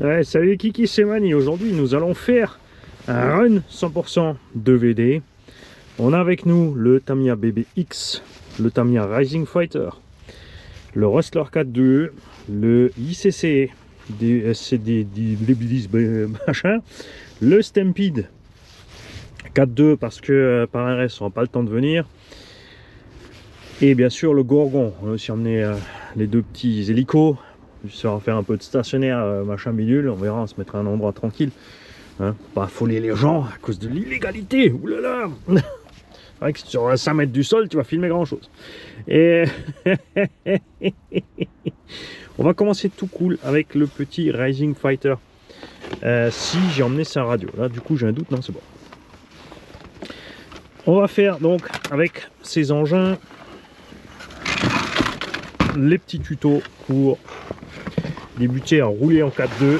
Ouais, salut Kiki, c'est Mani. Aujourd'hui, nous allons faire un run 100% de VD. On a avec nous le Tamiya BBX, le Tamiya Rising Fighter, le Rustler 4.2, le ICC, machin, le Stampede 4.2 parce que par un reste, on n'a pas le temps de venir. Et bien sûr le Gorgon. On a aussi emmené les deux petits hélicos. Ça va faire un peu de stationnaire, machin bidule. On verra, on se mettra à un endroit tranquille. Hein, pas affoler les gens à cause de l'illégalité. Oulala. C'est vrai que sur 5 mètres du sol, tu vas filmer grand chose. Et on va commencer tout cool avec le petit Rising Fighter. Si j'ai emmené sa radio. Là, du coup, j'ai un doute. Non, c'est bon. On va faire donc avec ces engins les petits tutos pour débuter à rouler en 4.2.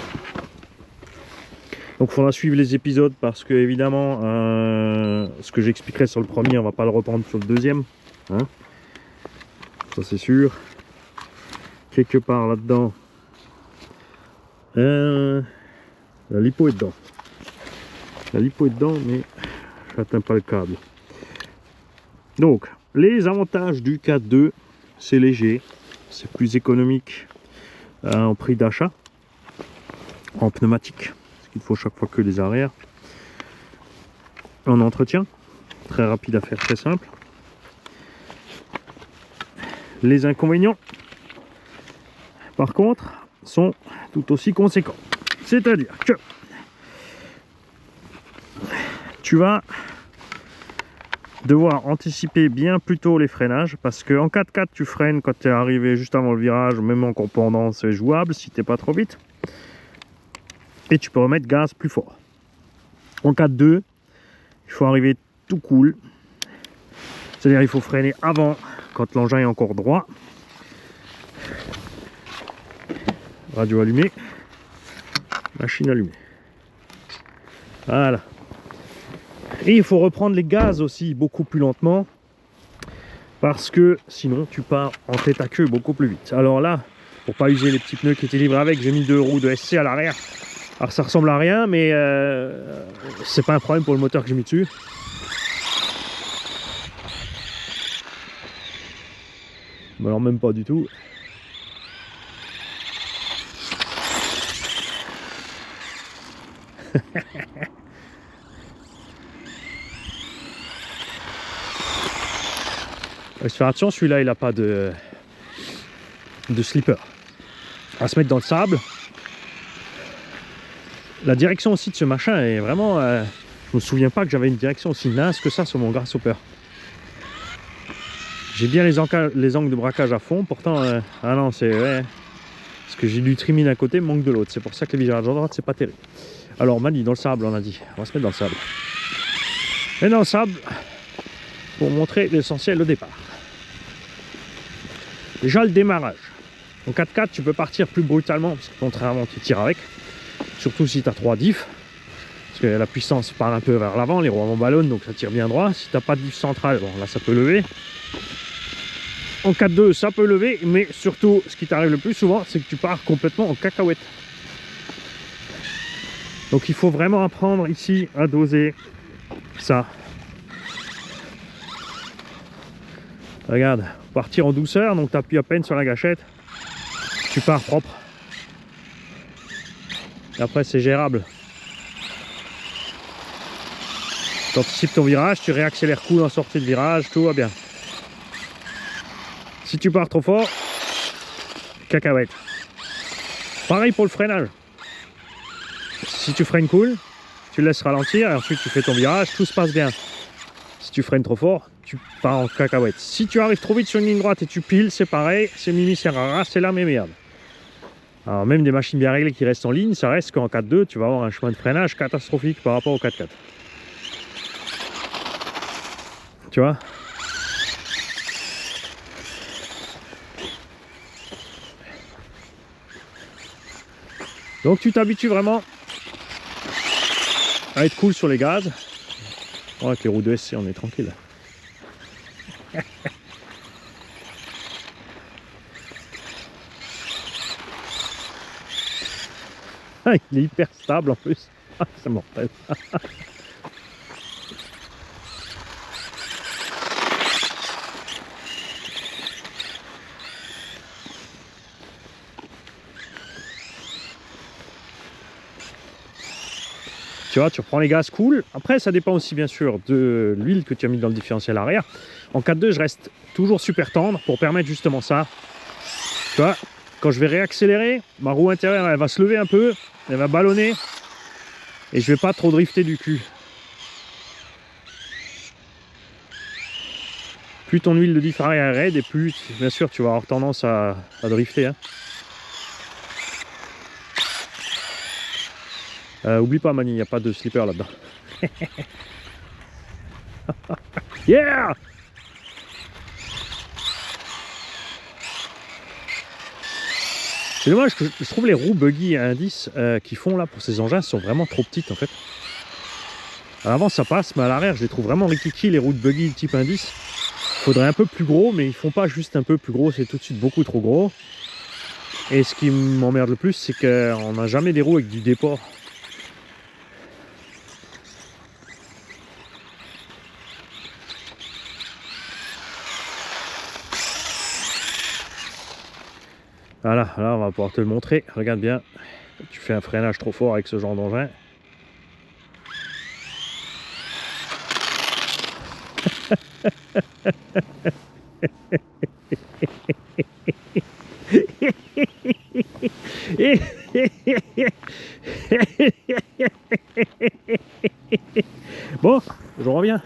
Donc il faudra suivre les épisodes parce que évidemment ce que j'expliquerai sur le premier, on va pas le reprendre sur le deuxième, hein, ça c'est sûr. Quelque part là-dedans, la lipo est dedans. La lipo est dedans, mais j'atteins pas le câble. Donc les avantages du 4.2, c'est léger, c'est plus économique en prix d'achat, en pneumatique, parce qu'il faut chaque fois que les arrières. En entretien, très rapide à faire, très simple. Les inconvénients, par contre, sont tout aussi conséquents. C'est-à-dire que tu vas devoir anticiper bien plus tôt les freinages, parce qu'en 4x4 tu freines quand tu es arrivé juste avant le virage, même en pendant c'est jouable si t'es pas trop vite, et tu peux remettre gaz plus fort. En 4.2 il faut arriver tout cool, c'est à dire il faut freiner avant quand l'engin est encore droit, radio allumée, machine allumée, voilà. Et il faut reprendre les gaz aussi beaucoup plus lentement, parce que sinon tu pars en tête à queue beaucoup plus vite. Alors là, pour pas user les petits pneus qui étaient livrés avec, j'ai mis 2 roues de SC à l'arrière. Alors ça ressemble à rien, mais c'est pas un problème pour le moteur que j'ai mis dessus. Mais alors même pas du tout. Il faut faire attention, celui-là il a pas de slipper. On va se mettre dans le sable. La direction aussi de ce machin est vraiment... je me souviens pas que j'avais une direction aussi naze que ça sur mon grasshopper. J'ai bien les angles de braquage à fond, pourtant... ah non, c'est... Ouais, parce que j'ai du trimming d'un côté, manque de l'autre. C'est pour ça que les virages à droite, c'est pas terrible. Alors, Mani, dans le sable, on a dit. On va se mettre dans le sable. Et dans le sable, pour montrer l'essentiel au départ. Déjà, le démarrage. En 4x4, tu peux partir plus brutalement, parce que contrairement, tu tires avec. Surtout si tu as 3 diffs. Parce que la puissance part un peu vers l'avant, les roues ballonnent, donc ça tire bien droit. Si tu n'as pas de diff central, bon, là, ça peut lever. En 4.2, ça peut lever, mais surtout, ce qui t'arrive le plus souvent, c'est que tu pars complètement en cacahuète. Donc il faut vraiment apprendre ici à doser ça. Regarde, partir en douceur, donc tu appuies à peine sur la gâchette, tu pars propre. Et après c'est gérable. Tu anticipes ton virage, tu réaccélères cool en sortie de virage, tout va bien. Si tu pars trop fort, cacahuète. Pareil pour le freinage. Si tu freines cool, tu le laisses ralentir et ensuite tu fais ton virage, tout se passe bien. Si tu freines trop fort, tu pars en cacahuète. Si tu arrives trop vite sur une ligne droite et tu piles, c'est pareil, c'est Mimi, c'est rara, c'est la même merde. Alors même des machines bien réglées qui restent en ligne, ça reste qu'en 4.2, tu vas avoir un chemin de freinage catastrophique par rapport au 4.4. Tu vois ? Donc tu t'habitues vraiment à être cool sur les gaz. Oh, avec les roues de SC, on est tranquille. Il est hyper stable en plus. C'est mortel. Tu vois, tu reprends les gaz cool. Après, ça dépend aussi bien sûr de l'huile que tu as mis dans le différentiel arrière. En 4.2, je reste toujours super tendre pour permettre justement ça. Tu vois, quand je vais réaccélérer, ma roue intérieure, elle va se lever un peu, elle va ballonner. Et je vais pas trop drifter du cul. Plus ton huile de diff arrière est raide, et plus, bien sûr, tu vas avoir tendance à drifter. Hein. Oublie pas, Mani, il n'y a pas de slipper là-dedans. Yeah! C'est dommage que je trouve les roues buggy à indice qu'ils font là pour ces engins sont vraiment trop petites en fait. À l'avant ça passe, mais à l'arrière je les trouve vraiment rikiki les roues de buggy type indice. Faudrait un peu plus gros, mais ils font pas juste un peu plus gros, c'est tout de suite beaucoup trop gros. Et ce qui m'emmerde le plus, c'est qu'on n'a jamais des roues avec du déport. Voilà, là on va pouvoir te le montrer. Regarde bien, tu fais un freinage trop fort avec ce genre d'engin. Bon, je reviens.